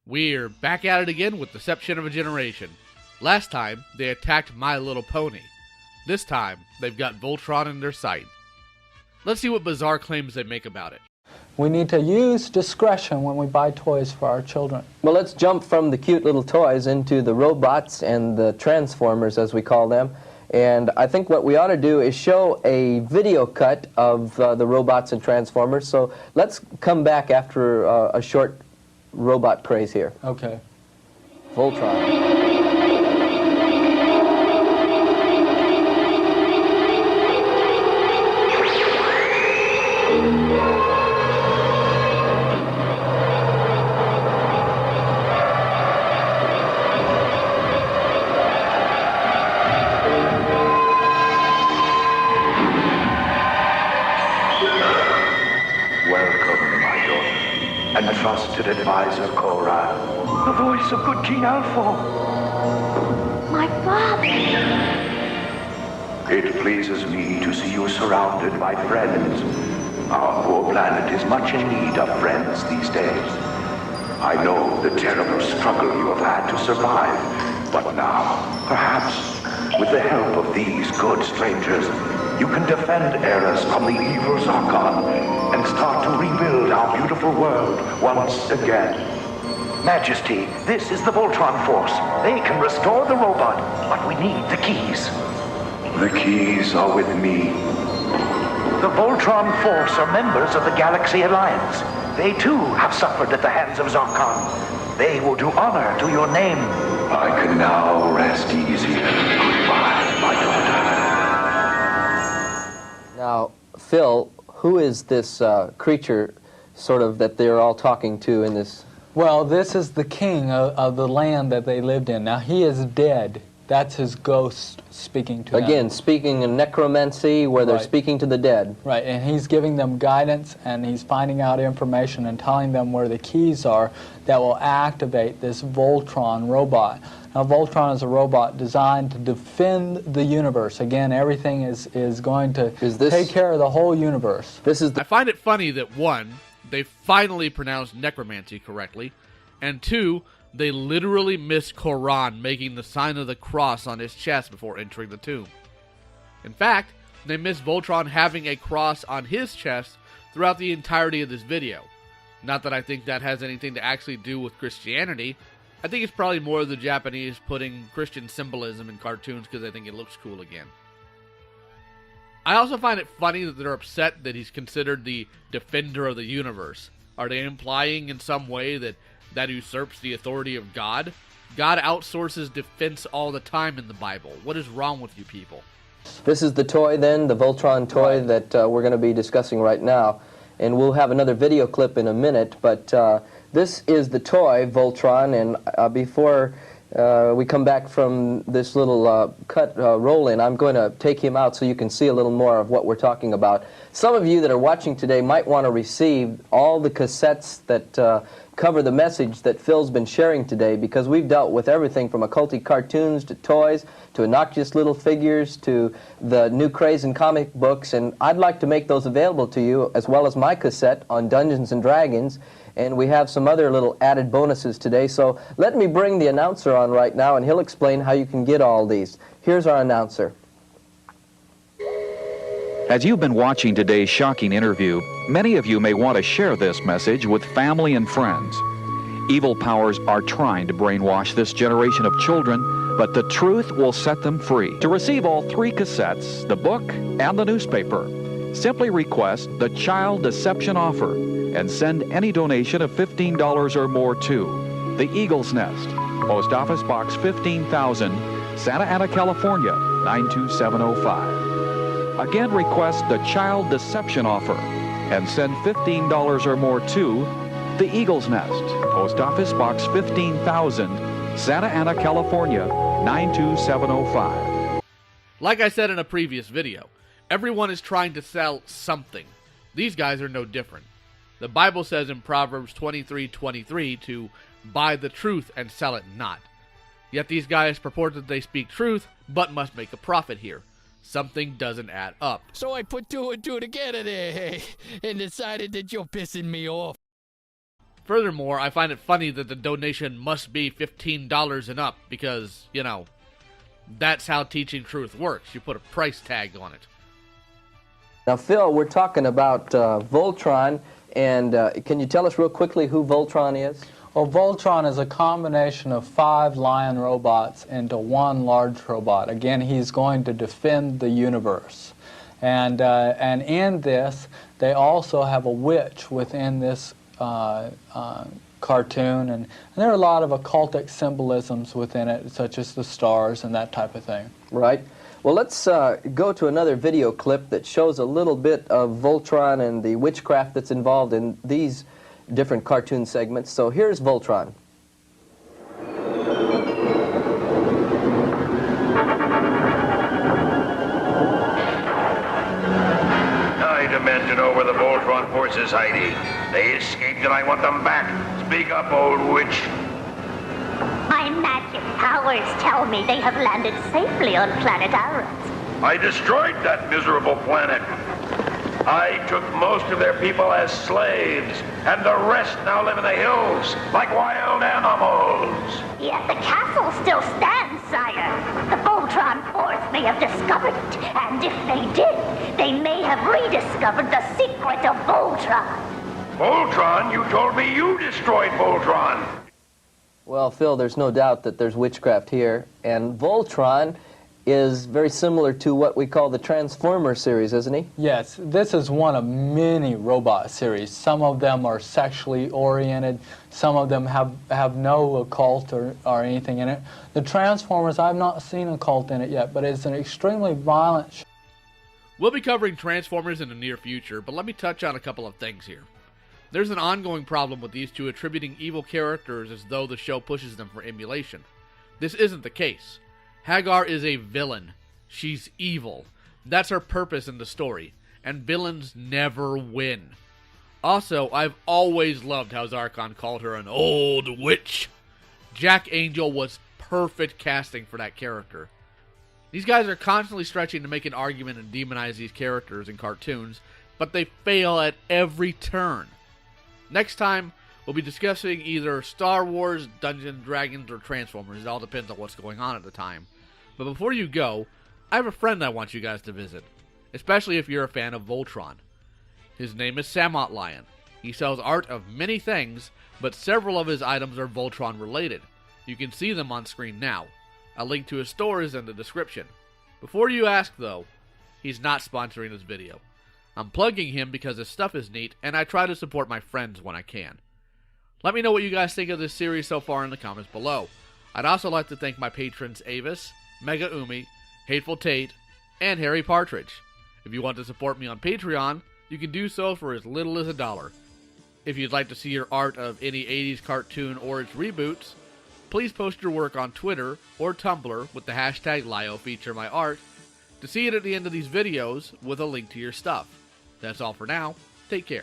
We're back at it again with Deception of a Generation. Last time, they attacked My Little Pony. This time, they've got Voltron in their sight. Let's see what bizarre claims they make about it. We need to use discretion when we buy toys for our children. Well, let's jump from the cute little toys into the robots and the transformers, as we call them. And I think what we ought to do is show a video cut of the robots and transformers. So let's come back after a short robot praise here. Okay. Voltron. And trusted advisor Korra, the voice of good King Alpha. My father! It pleases me to see you surrounded by friends. Our poor planet is much in need of friends these days. I know the terrible struggle you have had to survive, but now, perhaps, with the help of these good strangers, you can defend Eris from the evil Zarkon and start to rebuild our beautiful world once again. Majesty, this is the Voltron Force. They can restore the robot, but we need the keys. The keys are with me. The Voltron Force are members of the Galaxy Alliance. They too have suffered at the hands of Zarkon. They will do honor to your name. I can now rest easy. Goodbye, my daughter. Now, Phil, who is this creature sort of that they're all talking to in this? Well, this is the king of the land that they lived in. Now, he is dead. That's his ghost speaking to them. Again, speaking in necromancy, where they're speaking to the dead. Right, and he's giving them guidance, and he's finding out information and telling them where the keys are that will activate this Voltron robot. Now, Voltron is a robot designed to defend the universe. Again, everything is going to take care of the whole universe. I find it funny that, one, they finally pronounced necromancy correctly, and two, they literally missed Koran making the sign of the cross on his chest before entering the tomb. In fact, they missed Voltron having a cross on his chest throughout the entirety of this video. Not that I think that has anything to actually do with Christianity. I think it's probably more the Japanese putting Christian symbolism in cartoons because I think it looks cool again. I also find it funny that they're upset that he's considered the defender of the universe. Are they implying in some way that usurps the authority of God? God outsources defense all the time in the Bible. What is wrong with you people? This is the toy then, the Voltron toy that we're going to be discussing right now. And we'll have another video clip in a minute, but this is the toy, Voltron, and before we come back from this little cut roll-in, I'm going to take him out so you can see a little more of what we're talking about. Some of you that are watching today might want to receive all the cassettes that cover the message that Phil's been sharing today, because we've dealt with everything from occulty cartoons to toys to innocuous little figures to the new craze in comic books, and I'd like to make those available to you, as well as my cassette on Dungeons and Dragons, and we have some other little added bonuses today. So let me bring the announcer on right now, and he'll explain how you can get all these. Here's our announcer. As you've been watching today's shocking interview, many of you may want to share this message with family and friends. Evil powers are trying to brainwash this generation of children, but the truth will set them free. To receive all 3 cassettes, the book, and the newspaper, simply request the Child Deception Offer and send any donation of $15 or more to the Eagle's Nest, Post Office Box 15,000, Santa Ana, California, 92705. Again, request the Child Deception Offer and send $15 or more to the Eagle's Nest, Post Office Box 15,000, Santa Ana, California, 92705. Like I said in a previous video, everyone is trying to sell something. These guys are no different. The Bible says in Proverbs 23:23 to buy the truth and sell it not. Yet these guys purport that they speak truth, but must make a profit here. Something doesn't add up. So I put 2 and 2 together there, and decided that you're pissing me off. Furthermore, I find it funny that the donation must be $15 and up because, you know, that's how Teaching Truth works. You put a price tag on it. Now, Phil, we're talking about Voltron, and can you tell us real quickly who Voltron is? Well, Voltron is a combination of 5 lion robots into one large robot. Again, he's going to defend the universe. And in this, they also have a witch within this cartoon, and there are a lot of occultic symbolisms within it, such as the stars and that type of thing. Right. Well, let's go to another video clip that shows a little bit of Voltron and the witchcraft that's involved in these different cartoon segments. So here's Voltron. I demand to know where the Voltron force is hiding. They escaped and I want them back. Speak up, old witch. My magic powers tell me they have landed safely on planet Arus. I destroyed that miserable planet. I took most of their people as slaves, and the rest now live in the hills like wild animals. Yet the castle still stands, sire. The Voltron force may have discovered it, and if they did, they may have rediscovered the secret of Voltron. Voltron? You told me you destroyed Voltron. Well, Phil, there's no doubt that there's witchcraft here, and Voltron is very similar to what we call the Transformer series, isn't he? Yes, this is one of many robot series. Some of them are sexually oriented. Some of them have no occult or anything in it. The Transformers, I've not seen occult in it yet, but it's an extremely violent show. We'll be covering Transformers in the near future, but let me touch on a couple of things here. There's an ongoing problem with these two attributing evil characters as though the show pushes them for emulation. This isn't the case. Hagar is a villain. She's evil. That's her purpose in the story, and villains never win. Also, I've always loved how Zarkon called her an old witch. Jack Angel was perfect casting for that character. These guys are constantly stretching to make an argument and demonize these characters in cartoons, but they fail at every turn. Next time, we'll be discussing either Star Wars, Dungeons & Dragons, or Transformers. It all depends on what's going on at the time. But before you go, I have a friend I want you guys to visit, especially if you're a fan of Voltron. His name is Samot Lion. He sells art of many things, but several of his items are Voltron related. You can see them on screen now. A link to his store is in the description. Before you ask though, he's not sponsoring this video. I'm plugging him because his stuff is neat, and I try to support my friends when I can. Let me know what you guys think of this series so far in the comments below. I'd also like to thank my patrons Avis, Mega Umi, Hateful Tate, and Harry Partridge. If you want to support me on Patreon, you can do so for as little as $1. If you'd like to see your art of any 80s cartoon or its reboots, please post your work on Twitter or Tumblr with the hashtag LioFeatureMyArt to see it at the end of these videos with a link to your stuff. That's all for now. Take care.